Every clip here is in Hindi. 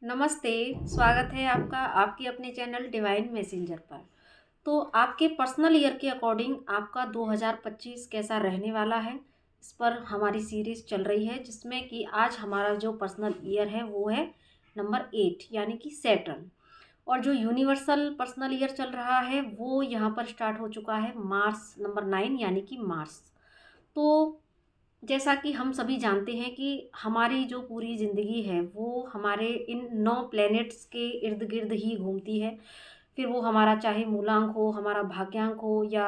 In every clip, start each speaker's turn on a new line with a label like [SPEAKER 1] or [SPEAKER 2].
[SPEAKER 1] नमस्ते, स्वागत है आपका आपके अपने चैनल डिवाइन मैसेंजर पर। तो आपके पर्सनल ईयर के अकॉर्डिंग आपका 2025 कैसा रहने वाला है, इस पर हमारी सीरीज़ चल रही है, जिसमें कि आज हमारा जो पर्सनल ईयर है वो है नंबर 8 यानी कि सैटर्न। और जो यूनिवर्सल पर्सनल ईयर चल रहा है वो यहाँ पर स्टार्ट हो चुका है मार्स नंबर 9 यानी कि मार्स। तो जैसा कि हम सभी जानते हैं कि हमारी जो पूरी ज़िंदगी है वो हमारे इन 9 प्लैनेट्स के इर्द गिर्द ही घूमती है। फिर वो हमारा चाहे मूलांक हो, हमारा भाग्यांक हो, या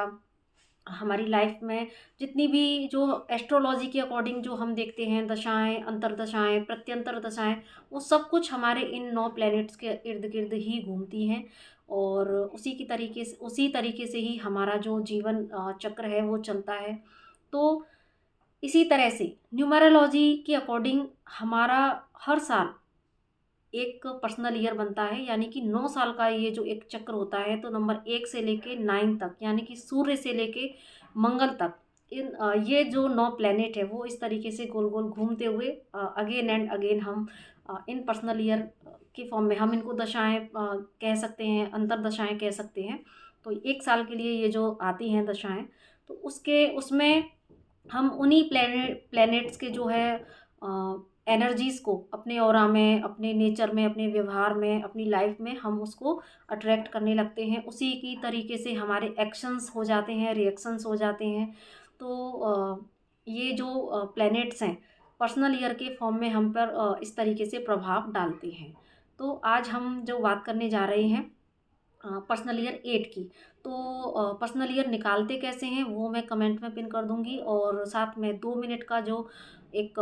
[SPEAKER 1] हमारी लाइफ में जितनी भी जो एस्ट्रोलॉजी के अकॉर्डिंग जो हम देखते हैं दशाएं, अंतरदशाएं, प्रत्यंतर दशाएं, वो सब कुछ हमारे इन 9 प्लैनेट्स के इर्द गिर्द ही घूमती हैं। और उसी तरीके से ही हमारा जो जीवन चक्र है वो चलता है। तो इसी तरह से न्यूमरोलॉजी के अकॉर्डिंग हमारा हर साल एक पर्सनल ईयर बनता है, यानी कि 9 साल का ये जो एक चक्र होता है। तो नंबर 1 से लेके 9 तक, यानी कि सूर्य से लेके मंगल तक, ये जो 9 प्लैनेट है वो इस तरीके से गोल गोल घूमते हुए अगेन एंड अगेन हम इन पर्सनल ईयर के फॉर्म में हम इनको दशाएं कह सकते हैं, अंतरदशाएं कह सकते हैं। तो एक साल के लिए ये जो आती हैं दशाएं, तो उसके उसमें हम उन्हीं प्लैनेट्स के जो है एनर्जीज़ को अपने ऑरा में, अपने नेचर में, अपने व्यवहार में, अपनी लाइफ में हम उसको अट्रैक्ट करने लगते हैं। उसी की तरीके से हमारे एक्शंस हो जाते हैं, रिएक्शंस हो जाते हैं। तो ये जो प्लैनेट्स हैं पर्सनल ईयर के फॉर्म में हम पर इस तरीके से प्रभाव डालते हैं। तो आज हम जो बात करने जा रहे हैं पर्सनल ईयर 8 की। तो पर्सनल ईयर निकालते कैसे हैं वो मैं कमेंट में पिन कर दूंगी, और साथ में 2 मिनट का जो एक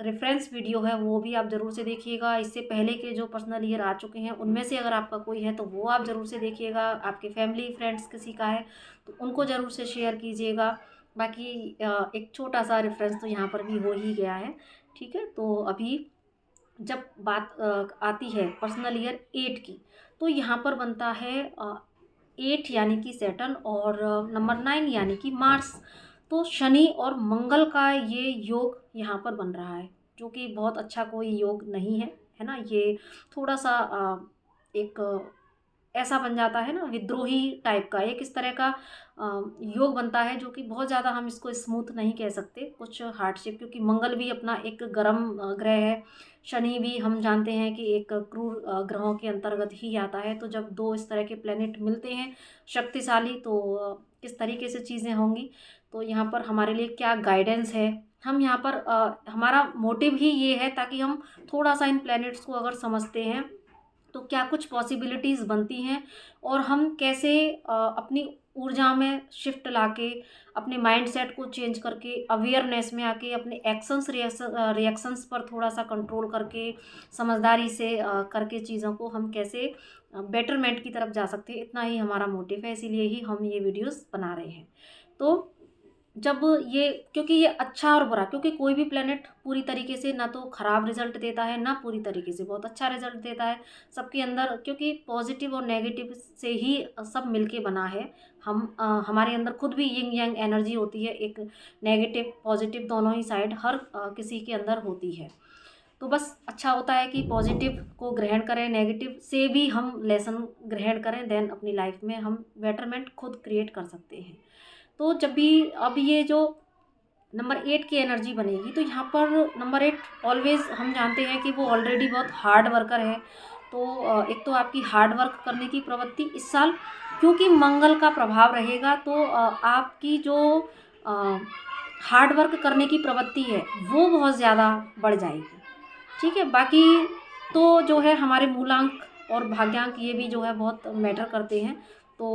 [SPEAKER 1] रेफरेंस वीडियो है वो भी आप ज़रूर से देखिएगा। इससे पहले के जो पर्सनल ईयर आ चुके हैं उनमें से अगर आपका कोई है तो वो आप ज़रूर से देखिएगा। आपके फैमिली फ्रेंड्स किसी का है तो उनको ज़रूर से शेयर कीजिएगा। बाकी एक छोटा सा रेफरेंस तो यहाँ पर भी हो ही गया है। ठीक है, तो अभी जब बात आती है पर्सनल ईयर 8 की, तो यहाँ पर बनता है 8 यानी कि सैटर्न, और नंबर 9 यानी कि मार्स। तो शनि और मंगल का ये योग यहाँ पर बन रहा है, जो कि बहुत अच्छा कोई योग नहीं है ना। ये थोड़ा सा एक ऐसा बन जाता है ना, विद्रोही टाइप का एक इस तरह का योग बनता है, जो कि बहुत ज़्यादा हम इसको स्मूथ नहीं कह सकते, कुछ हार्डशिप, क्योंकि मंगल भी अपना एक गर्म ग्रह है। शनि भी हम जानते हैं कि एक क्रूर ग्रहों के अंतर्गत ही आता है। तो जब दो इस तरह के प्लेनेट मिलते हैं शक्तिशाली, तो किस तरीके से चीज़ें होंगी। तो यहाँ पर हमारे लिए क्या गाइडेंस है, हम यहाँ पर हमारा मोटिव ही ये है, ताकि हम थोड़ा सा इन प्लैनेट्स को अगर समझते हैं तो क्या कुछ पॉसिबिलिटीज़ बनती हैं, और हम कैसे अपनी ऊर्जा में शिफ्ट लाके, अपने माइंडसेट को चेंज करके, अवेयरनेस में आके, अपने रिएक्शंस पर थोड़ा सा कंट्रोल करके, समझदारी से करके चीज़ों को हम कैसे बेटरमेंट की तरफ जा सकते हैं, इतना ही हमारा मोटिव है। इसीलिए ही हम ये वीडियोस बना रहे हैं। तो जब ये, क्योंकि ये अच्छा और बुरा, क्योंकि कोई भी प्लेनेट पूरी तरीके से ना तो ख़राब रिजल्ट देता है, ना पूरी तरीके से बहुत अच्छा रिजल्ट देता है। सबके अंदर, क्योंकि पॉजिटिव और नेगेटिव से ही सब मिलके बना है। हमारे अंदर खुद भी यिंग यांग एनर्जी होती है, एक नेगेटिव पॉजिटिव दोनों ही साइड हर किसी के अंदर होती है। तो बस अच्छा होता है कि पॉजिटिव को ग्रहण करें, नेगेटिव से भी हम लेसन ग्रहण करें, देन अपनी लाइफ में हम बेटरमेंट खुद क्रिएट कर सकते हैं। तो जब भी अब ये जो नंबर 8 की एनर्जी बनेगी, तो यहाँ पर नंबर 8 ऑलवेज हम जानते हैं कि वो ऑलरेडी बहुत हार्ड वर्कर है। तो एक तो आपकी हार्ड वर्क करने की प्रवृत्ति इस साल, क्योंकि मंगल का प्रभाव रहेगा, तो आपकी जो हार्ड वर्क करने की प्रवृत्ति है वो बहुत ज़्यादा बढ़ जाएगी। ठीक है, बाकी तो जो है हमारे मूलांक और भाग्यांक ये भी जो है बहुत मैटर करते हैं। तो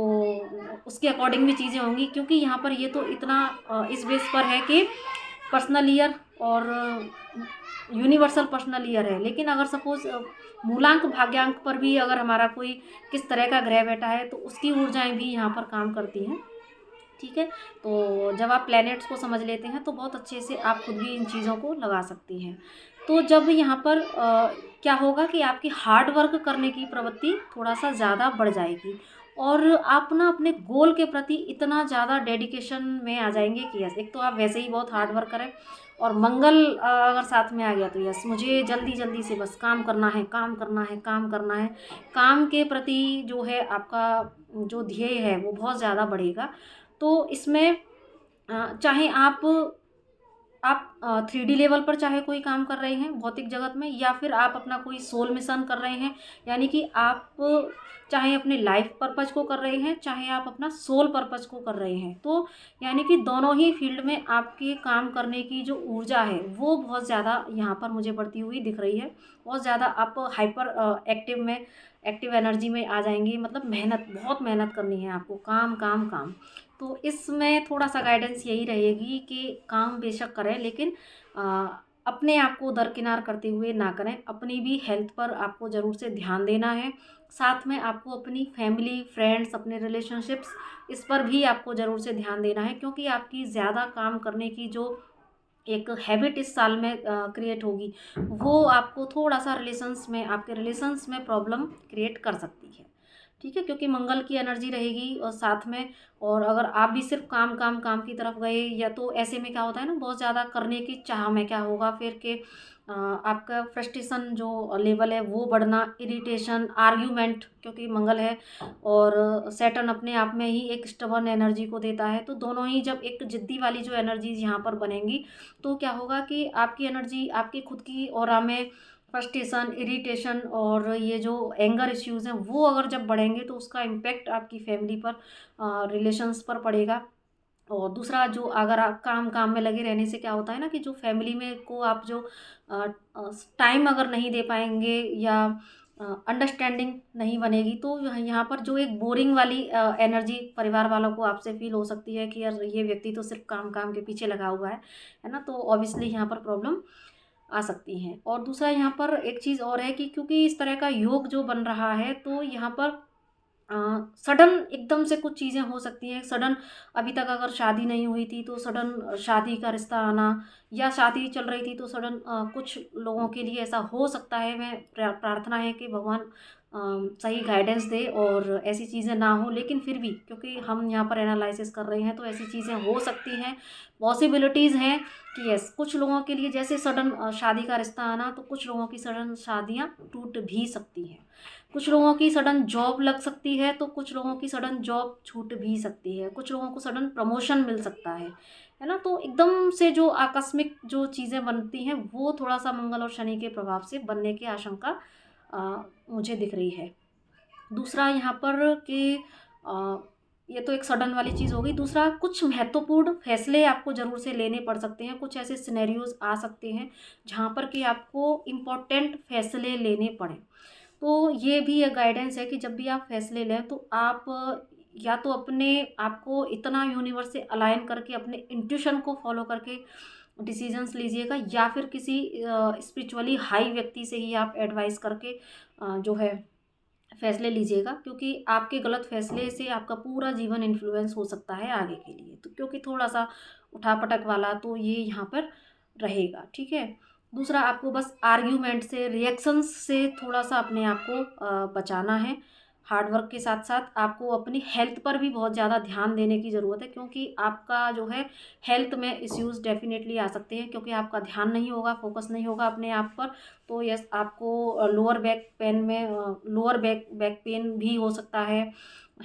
[SPEAKER 1] उसके अकॉर्डिंग भी चीज़ें होंगी, क्योंकि यहाँ पर ये तो इतना इस बेस पर है कि पर्सनल ईयर और यूनिवर्सल पर्सनल ईयर है। लेकिन अगर सपोज़ मूलांक भाग्यांक पर भी अगर हमारा कोई किस तरह का ग्रह बैठा है, तो उसकी ऊर्जाएं भी यहाँ पर काम करती हैं। ठीक है, तो जब आप प्लैनेट्स को समझ लेते हैं तो बहुत अच्छे से आप खुद भी इन चीज़ों को लगा सकती हैं। तो जब यहाँ पर क्या होगा कि आपकी हार्ड वर्क करने की प्रवृत्ति थोड़ा सा ज़्यादा बढ़ जाएगी, और आप ना अपने गोल के प्रति इतना ज़्यादा डेडिकेशन में आ जाएंगे कि यस, एक तो आप वैसे ही बहुत हार्ड वर्कर हैं, और मंगल अगर साथ में आ गया तो यस, मुझे जल्दी जल्दी से बस काम करना है, काम करना है, काम करना है। काम के प्रति जो है आपका जो ध्येय है वो बहुत ज़्यादा बढ़ेगा। तो इसमें चाहे आप 3D लेवल पर चाहे कोई काम कर रहे हैं भौतिक जगत में, या फिर आप अपना कोई सोल मिशन कर रहे हैं, यानी कि आप चाहे अपने लाइफ पर्पज को कर रहे हैं, चाहे आप अपना सोल पर्पज को कर रहे हैं, तो यानी कि दोनों ही फील्ड में आपके काम करने की जो ऊर्जा है वो बहुत ज़्यादा यहाँ पर मुझे बढ़ती हुई दिख रही है। बहुत ज़्यादा आप हाइपर एक्टिव एनर्जी में आ जाएंगे। मतलब बहुत मेहनत करनी है आपको, काम काम काम। तो इसमें थोड़ा सा गाइडेंस यही रहेगी कि काम बेशक करें, लेकिन अपने आप को दरकिनार करते हुए ना करें। अपनी भी हेल्थ पर आपको ज़रूर से ध्यान देना है। साथ में आपको अपनी फैमिली, फ्रेंड्स, अपने रिलेशनशिप्स, इस पर भी आपको ज़रूर से ध्यान देना है, क्योंकि आपकी ज़्यादा काम करने की जो एक हैबिट इस साल में क्रिएट होगी, वो आपको थोड़ा सा आपके रिलेशंस में प्रॉब्लम क्रिएट कर सकती है। ठीक है, क्योंकि मंगल की एनर्जी रहेगी और साथ में, और अगर आप भी सिर्फ काम काम काम की तरफ गए, या तो ऐसे में क्या होता है ना, बहुत ज़्यादा करने की चाह में क्या होगा फिर के आपका फ्रस्ट्रेशन जो लेवल है वो बढ़ना, इरिटेशन, आर्ग्यूमेंट, क्योंकि मंगल है और सैटर्न अपने आप में ही एक स्टबर्न एनर्जी को देता है। तो दोनों ही जब एक जिद्दी वाली जो एनर्जीज यहाँ पर बनेंगी, तो क्या होगा कि आपकी एनर्जी, आपकी खुद की ऑरा में फ्रस्ट्रेशन, इरिटेशन और ये जो एंगर इश्यूज़ हैं वो अगर जब बढ़ेंगे, तो उसका इम्पैक्ट आपकी फैमिली पर, रिलेशंस पर पड़ेगा। और दूसरा, जो अगर आप काम काम में लगे रहने से क्या होता है ना, कि जो फैमिली में को आप जो टाइम अगर नहीं दे पाएंगे, या अंडरस्टैंडिंग नहीं बनेगी, तो यहाँ पर जो एक बोरिंग वाली एनर्जी परिवार वालों को आपसे फील हो सकती है कि यार ये व्यक्ति तो सिर्फ काम काम के पीछे लगा हुआ है ना। तो ऑब्वियसली यहाँ पर प्रॉब्लम आ सकती हैं। और दूसरा यहाँ पर एक चीज़ और है कि क्योंकि इस तरह का योग जो बन रहा है, तो यहाँ पर सडन एकदम से कुछ चीज़ें हो सकती हैं। सडन, अभी तक अगर शादी नहीं हुई थी तो सडन शादी का रिश्ता आना, या शादी चल रही थी तो सडन कुछ लोगों के लिए ऐसा हो सकता है। मैं प्रार्थना है कि भगवान सही गाइडेंस दे और ऐसी चीज़ें ना हो, लेकिन फिर भी क्योंकि हम यहाँ पर एनालिसिस कर रहे हैं, तो ऐसी चीज़ें हो सकती हैं, पॉसिबिलिटीज़ हैं कि यस, कुछ लोगों के लिए जैसे सडन शादी का रिश्ता आना, तो कुछ लोगों की सडन शादियाँ टूट भी सकती हैं। कुछ लोगों की सडन जॉब लग सकती है, तो कुछ लोगों की सडन जॉब छूट भी सकती है। कुछ लोगों को सडन प्रमोशन मिल सकता है ना। तो एकदम से जो आकस्मिक जो चीज़ें बनती हैं, वो थोड़ा सा मंगल और शनि के प्रभाव से बनने की आशंका मुझे दिख रही है। दूसरा यहाँ पर कि ये तो एक सडन वाली चीज़ हो गई। दूसरा, कुछ महत्वपूर्ण फैसले आपको ज़रूर से लेने पड़ सकते हैं। कुछ ऐसे सिनेरियोज आ सकते हैं जहाँ पर कि आपको इम्पोर्टेंट फैसले लेने पड़ें। तो ये भी एक गाइडेंस है कि जब भी आप फैसले लें, तो आप या तो अपने आप को इतना यूनिवर्स से अलाइन करके, अपने इंट्यूशन को फॉलो करके डिसीजंस लीजिएगा, या फिर किसी स्पिरिचुअली हाई व्यक्ति से ही आप एडवाइस करके जो है फैसले लीजिएगा, क्योंकि आपके गलत फैसले से आपका पूरा जीवन इन्फ्लुएंस हो सकता है आगे के लिए। तो क्योंकि थोड़ा सा उठापटक वाला तो ये यहाँ पर रहेगा। ठीक है। दूसरा, आपको बस आर्ग्यूमेंट से, रिएक्शंस से थोड़ा सा अपने आप को बचाना है। हार्ड वर्क के साथ साथ आपको अपनी हेल्थ पर भी बहुत ज़्यादा ध्यान देने की ज़रूरत है, क्योंकि आपका जो है हेल्थ में इश्यूज़ डेफिनेटली आ सकते हैं, क्योंकि आपका ध्यान नहीं होगा, फोकस नहीं होगा अपने आप पर। तो यस, आपको लोअर बैक पेन भी हो सकता है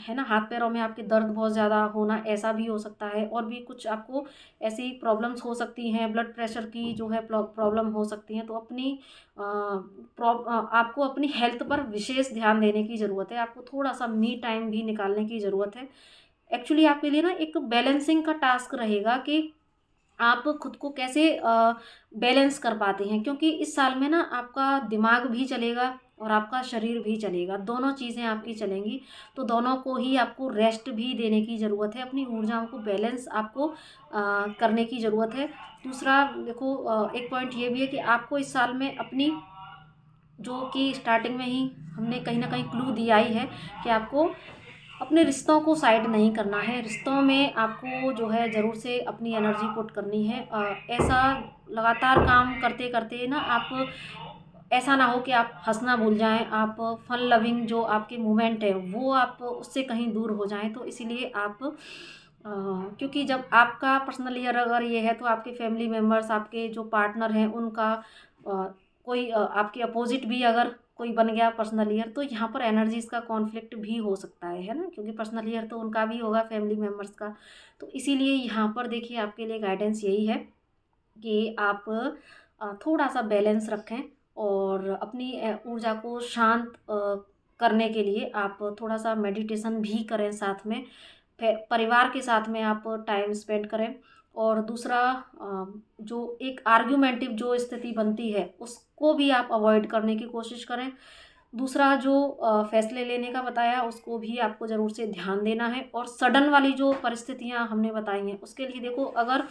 [SPEAKER 1] ना। हाथ पैरों में आपके दर्द बहुत ज़्यादा होना, ऐसा भी हो सकता है। और भी कुछ आपको ऐसी प्रॉब्लम्स हो सकती हैं, ब्लड प्रेशर की जो है प्रॉब्लम हो सकती हैं। तो आपको अपनी हेल्थ पर विशेष ध्यान देने की ज़रूरत है। आपको थोड़ा सा मी टाइम भी निकालने की ज़रूरत है। एक्चुअली आपके लिए ना एक बैलेंसिंग का टास्क रहेगा कि आप खुद को कैसे बैलेंस कर पाते हैं, क्योंकि इस साल में ना आपका दिमाग भी चलेगा और आपका शरीर भी चलेगा, दोनों चीज़ें आपकी चलेंगी। तो दोनों को ही आपको रेस्ट भी देने की ज़रूरत है। अपनी ऊर्जाओं को बैलेंस आपको करने की ज़रूरत है। दूसरा देखो, एक पॉइंट ये भी है कि आपको इस साल में अपनी, जो कि स्टार्टिंग में ही हमने कहीं ना कहीं क्लू दिया ही है, कि आपको अपने रिश्तों को साइड नहीं करना है। रिश्तों में आपको जो है ज़रूर से अपनी एनर्जी पुट करनी है। ऐसा लगातार काम करते करते ना, आप ऐसा ना हो कि आप हंसना भूल जाएं, आप फन लविंग जो आपके मोमेंट है वो आप उससे कहीं दूर हो जाएं। तो इसीलिए आप क्योंकि जब आपका पर्सनल ईयर अगर ये है तो आपके फैमिली मेम्बर्स, आपके जो पार्टनर हैं उनका कोई आपके अपोजिट भी अगर कोई बन गया पर्सनल ईयर, तो यहाँ पर एनर्जीज़ का कॉन्फ्लिक्ट भी हो सकता है ना, क्योंकि पर्सनल ईयर तो उनका भी होगा फैमिली मेम्बर्स का। तो इसीलिए यहाँ पर देखिए आपके लिए गाइडेंस यही है कि आप थोड़ा सा बैलेंस रखें और अपनी ऊर्जा को शांत करने के लिए आप थोड़ा सा मेडिटेशन भी करें, साथ में परिवार के साथ में आप टाइम स्पेंड करें। और दूसरा, जो एक आर्ग्यूमेंटिव जो स्थिति बनती है उसको भी आप अवॉइड करने की कोशिश करें। दूसरा, जो फैसले लेने का बताया उसको भी आपको ज़रूर से ध्यान देना है। और सडन वाली जो परिस्थितियां हमने बताई हैं उसके लिए देखो, अगर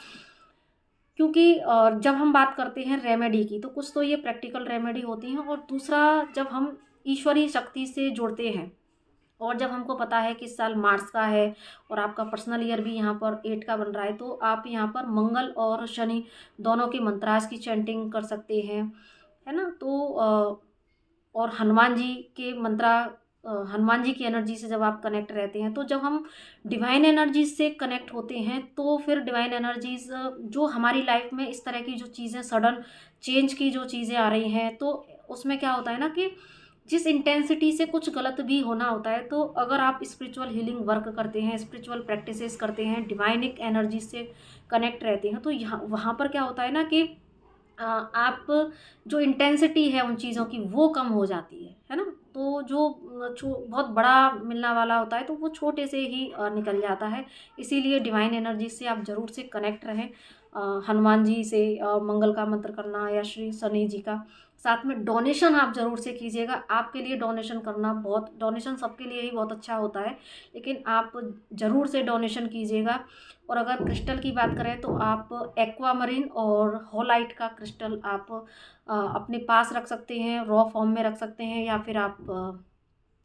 [SPEAKER 1] क्योंकि जब हम बात करते हैं रेमेडी की, तो कुछ तो ये प्रैक्टिकल रेमेडी होती हैं, और दूसरा जब हम ईश्वरीय शक्ति से जुड़ते हैं और जब हमको पता है कि इस साल मार्च का है और आपका पर्सनल ईयर भी यहाँ पर 8 का बन रहा है, तो आप यहाँ पर मंगल और शनि दोनों के मंत्रास की चैंटिंग कर सकते हैं, है ना। तो और हनुमान जी के मंत्रा, हनुमान जी की एनर्जी से जब आप कनेक्ट रहते हैं, तो जब हम डिवाइन एनर्जीज से कनेक्ट होते हैं तो फिर डिवाइन एनर्जीज जो हमारी लाइफ में इस तरह की जो चीज़ें सडन चेंज की जो चीज़ें आ रही हैं, तो उसमें क्या होता है ना कि जिस इंटेंसिटी से कुछ गलत भी होना होता है, तो अगर आप स्पिरिचुअल हीलिंग वर्क करते हैं, स्पिरिचुअल प्रैक्टिसेस करते हैं, डिवाइनिक एनर्जी से कनेक्ट रहते हैं, तो यहाँ वहाँ पर क्या होता है ना कि आप जो इंटेंसिटी है उन चीज़ों की वो कम हो जाती है ना। तो जो बहुत बड़ा मिलना वाला होता है तो वो छोटे से ही निकल जाता है। इसीलिए डिवाइन एनर्जी से आप ज़रूर से कनेक्ट रहें। हनुमान जी से मंगल का मंत्र करना या श्री शनि जी का, साथ में डोनेशन आप ज़रूर से कीजिएगा। आपके लिए डोनेशन करना, बहुत डोनेशन सबके लिए ही बहुत अच्छा होता है, लेकिन आप ज़रूर से डोनेशन कीजिएगा। और अगर क्रिस्टल की बात करें तो आप एक्वामरीन और होलाइट का क्रिस्टल आप अपने पास रख सकते हैं, रॉ फॉर्म में रख सकते हैं, या फिर आप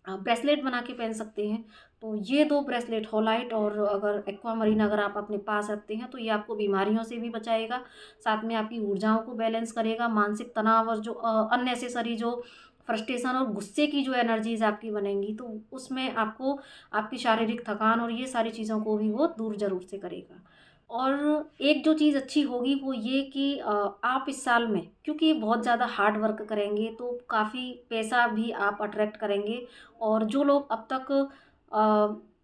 [SPEAKER 1] ब्रेसलेट बना के पहन सकते हैं। तो ये दो ब्रेसलेट, होलाइट और अगर एक्वामरीन, अगर आप अपने पास रखते हैं तो ये आपको बीमारियों से भी बचाएगा, साथ में आपकी ऊर्जाओं को बैलेंस करेगा। मानसिक तनाव और जो अननेसेसरी जो फ्रस्ट्रेशन और गुस्से की जो एनर्जीज आपकी बनेंगी, तो उसमें आपको आपकी शारीरिक थकान और ये सारी चीज़ों को भी वो दूर ज़रूर से करेगा। और एक जो चीज़ अच्छी होगी वो ये कि आप इस साल में, क्योंकि बहुत ज़्यादा हार्ड वर्क करेंगे, तो काफ़ी पैसा भी आप अट्रैक्ट करेंगे। और जो लोग अब तक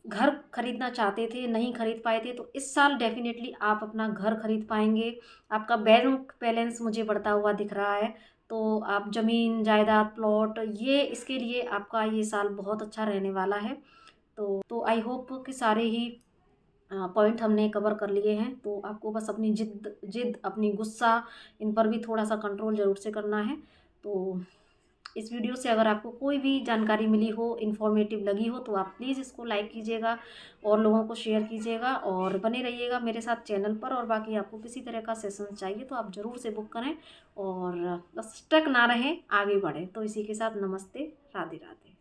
[SPEAKER 1] घर खरीदना चाहते थे, नहीं खरीद पाए थे, तो इस साल डेफिनेटली आप अपना घर खरीद पाएंगे। आपका बैंक बैलेंस मुझे बढ़ता हुआ दिख रहा है, तो आप ज़मीन जायदाद प्लॉट, ये इसके लिए आपका ये साल बहुत अच्छा रहने वाला है। तो आई होप कि सारे ही पॉइंट हमने कवर कर लिए हैं। तो आपको बस अपनी जिद जिद अपनी गुस्सा, इन पर भी थोड़ा सा कंट्रोल ज़रूर से करना है। तो इस वीडियो से अगर आपको कोई भी जानकारी मिली हो, इन्फॉर्मेटिव लगी हो, तो आप प्लीज़ इसको लाइक कीजिएगा और लोगों को शेयर कीजिएगा और बने रहिएगा मेरे साथ चैनल पर। और बाकी आपको किसी तरह का सेशन चाहिए तो आप ज़रूर से बुक करें और बस स्टक ना रहें, आगे बढ़ें। तो इसी के साथ नमस्ते, राधे राधे।